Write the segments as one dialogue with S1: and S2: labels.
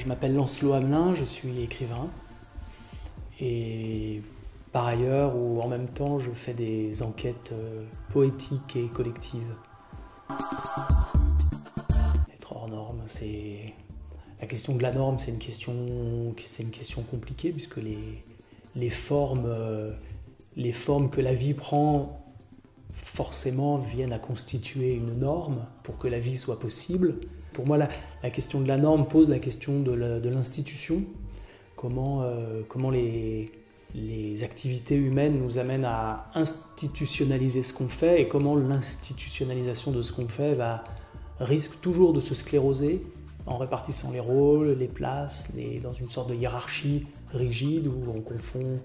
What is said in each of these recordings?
S1: je m'appelle Lancelot Hamelin, je suis écrivain. Et par ailleurs, ou en même temps, je fais des enquêtes poétiques et collectives. Être hors norme, c'est... La question de la norme, c'est une question compliquée, puisque les formes que la vie prend forcément viennent à constituer une norme pour que la vie soit possible. Pour moi, la question de la norme pose la question de l'institution. Comment les activités humaines nous amènent à institutionnaliser ce qu'on fait et comment l'institutionnalisation de ce qu'on fait risque toujours de se scléroser en répartissant les rôles, les places, dans une sorte de hiérarchie rigide où on confond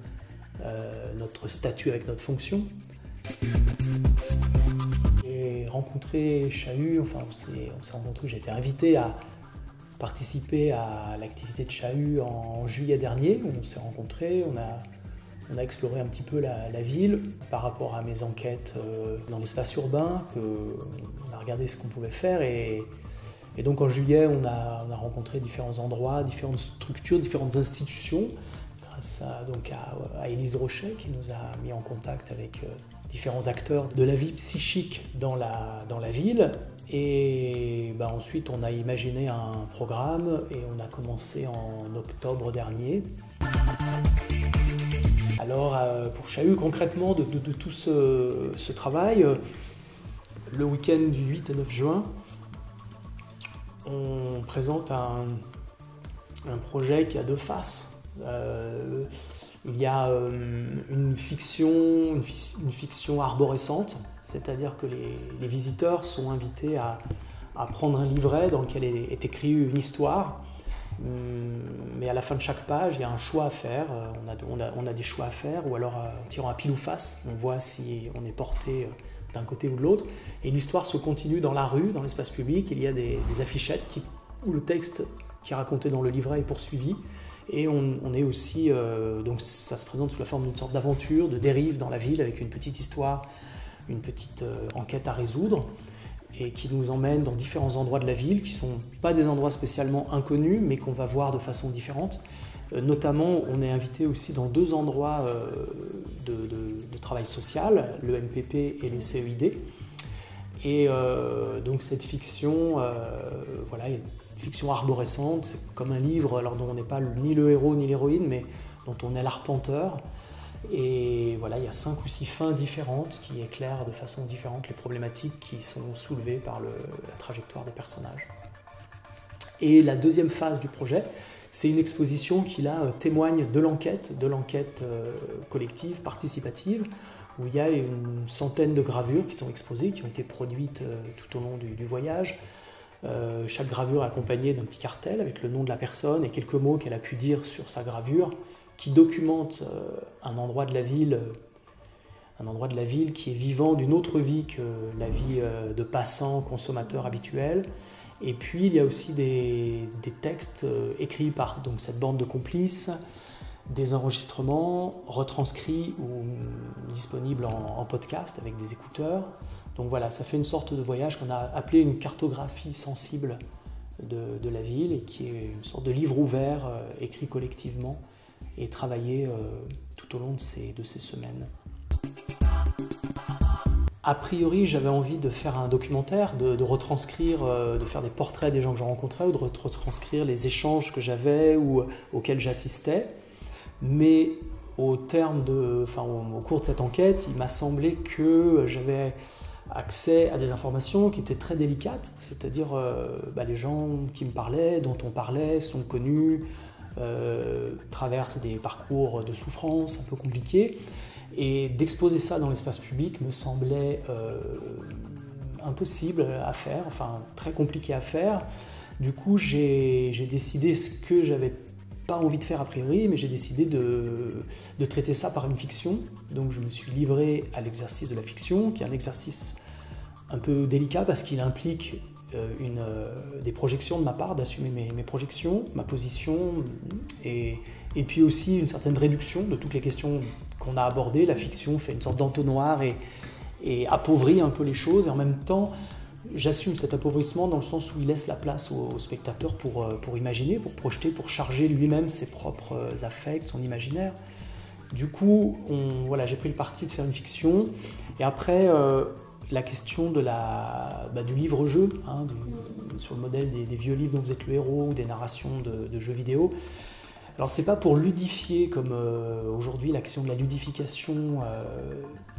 S1: notre statut avec notre fonction. J'ai rencontré Chahut, on s'est rencontrés, j'ai été invité à participer à l'activité de Chahut en juillet dernier. On s'est rencontrés, on a exploré un petit peu la ville par rapport à mes enquêtes dans l'espace urbain, on a regardé ce qu'on pouvait faire et donc en juillet on a rencontré différents endroits, différentes structures, différentes institutions grâce à Élise Rochet qui nous a mis en contact avec différents acteurs de la vie psychique dans la ville. Et ensuite, on a imaginé un programme et on a commencé en octobre dernier. Alors, pour Chahut, concrètement, de tout ce travail, le week-end du 8 et 9 juin, on présente un projet qui a deux faces. Il y a une fiction arborescente, c'est-à-dire que les visiteurs sont invités à prendre un livret dans lequel est écrite une histoire, mais à la fin de chaque page, il y a un choix à faire, on a des choix à faire, ou alors en tirant à pile ou face, on voit si on est porté d'un côté ou de l'autre, et l'histoire se continue dans la rue, dans l'espace public, il y a des affichettes où le texte qui est raconté dans le livret est poursuivi. Et on est aussi, donc ça se présente sous la forme d'une sorte d'aventure, de dérive dans la ville avec une petite histoire, une petite enquête à résoudre et qui nous emmène dans différents endroits de la ville qui ne sont pas des endroits spécialement inconnus mais qu'on va voir de façon différente. Notamment, on est invité aussi dans deux endroits de travail social, le MPP et le CEID. Et donc cette fiction, fiction arborescente, c'est comme un livre alors dont on n'est pas ni le héros ni l'héroïne, mais dont on est l'arpenteur. Et voilà, il y a 5 ou 6 fins différentes qui éclairent de façon différente les problématiques qui sont soulevées par la trajectoire des personnages. Et la deuxième phase du projet, c'est une exposition qui là témoigne de l'enquête collective, participative, où il y a une centaine de gravures qui sont exposées, qui ont été produites tout au long du voyage. Chaque gravure est accompagnée d'un petit cartel avec le nom de la personne et quelques mots qu'elle a pu dire sur sa gravure, qui documente un endroit de la ville qui est vivant d'une autre vie que la vie de passant, consommateur habituel. Et puis il y a aussi des textes écrits par donc, cette bande de complices, des enregistrements retranscrits ou disponibles en podcast avec des écouteurs. Donc voilà, ça fait une sorte de voyage qu'on a appelé une cartographie sensible de la ville et qui est une sorte de livre ouvert écrit collectivement et travaillé tout au long de ces semaines. A priori, j'avais envie de faire un documentaire, de retranscrire, de faire des portraits des gens que je rencontrais ou de retranscrire les échanges que j'avais ou auxquels j'assistais. Mais au cours de cette enquête, il m'a semblé que j'avais accès à des informations qui étaient très délicates, c'est-à-dire les gens qui me parlaient, dont on parlait, sont connus, traversent des parcours de souffrance un peu compliqués, et d'exposer ça dans l'espace public me semblait impossible à faire, enfin très compliqué à faire. Du coup, j'ai décidé ce que j'avais pas envie de faire a priori, mais j'ai décidé de traiter ça par une fiction. Donc je me suis livré à l'exercice de la fiction, qui est un exercice un peu délicat parce qu'il implique des projections de ma part, d'assumer mes projections, ma position, et puis aussi une certaine réduction de toutes les questions qu'on a abordées. La fiction fait une sorte d'entonnoir et appauvrit un peu les choses, et en même temps j'assume cet appauvrissement dans le sens où il laisse la place au spectateur pour imaginer, pour projeter, pour charger lui-même ses propres affects, son imaginaire. Du coup, voilà, j'ai pris le parti de faire une fiction. Et après, la question du livre-jeu, hein, sur le modèle des vieux livres dont vous êtes le héros, ou des narrations de jeux vidéo. Alors, c'est pas pour ludifier, comme aujourd'hui, la question de la ludification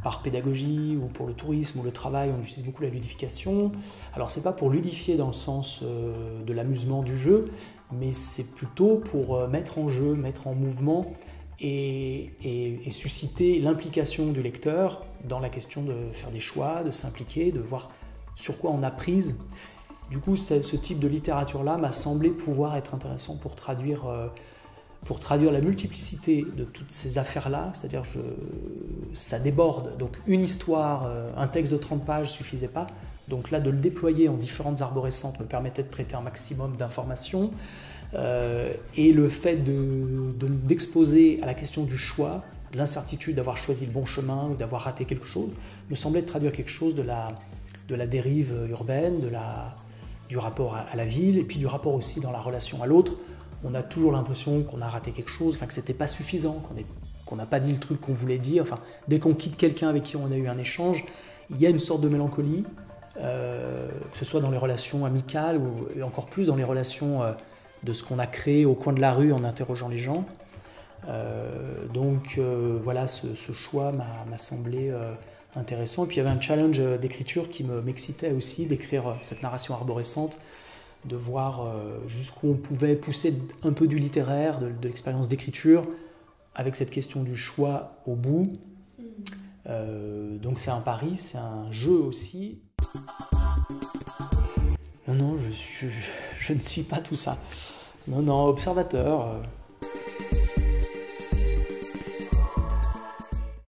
S1: par pédagogie, ou pour le tourisme ou le travail, on utilise beaucoup la ludification. Alors, c'est pas pour ludifier dans le sens de l'amusement du jeu, mais c'est plutôt pour mettre en jeu, mettre en mouvement et susciter l'implication du lecteur dans la question de faire des choix, de s'impliquer, de voir sur quoi on a prise. Du coup, ce type de littérature-là m'a semblé pouvoir être intéressant pour traduire la multiplicité de toutes ces affaires-là, c'est-à-dire ça déborde. Donc une histoire, un texte de 30 pages ne suffisait pas. Donc là, de le déployer en différentes arborescentes me permettait de traiter un maximum d'informations. Et le fait d'exposer à la question du choix, de l'incertitude d'avoir choisi le bon chemin ou d'avoir raté quelque chose, me semblait traduire quelque chose de la dérive urbaine, du rapport à la ville, et puis du rapport aussi dans la relation à l'autre. On a toujours l'impression qu'on a raté quelque chose, que c'était pas suffisant, qu'on n'a pas dit le truc qu'on voulait dire. Enfin, dès qu'on quitte quelqu'un avec qui on a eu un échange, il y a une sorte de mélancolie, que ce soit dans les relations amicales ou encore plus dans les relations de ce qu'on a créé au coin de la rue en interrogeant les gens. Donc voilà, ce choix m'a semblé intéressant. Et puis il y avait un challenge d'écriture qui m'excitait aussi, d'écrire cette narration arborescente, de voir jusqu'où on pouvait pousser un peu du littéraire, de l'expérience d'écriture, avec cette question du choix au bout. Donc c'est un pari, c'est un jeu aussi. Non, je ne suis pas tout ça. Non, observateur.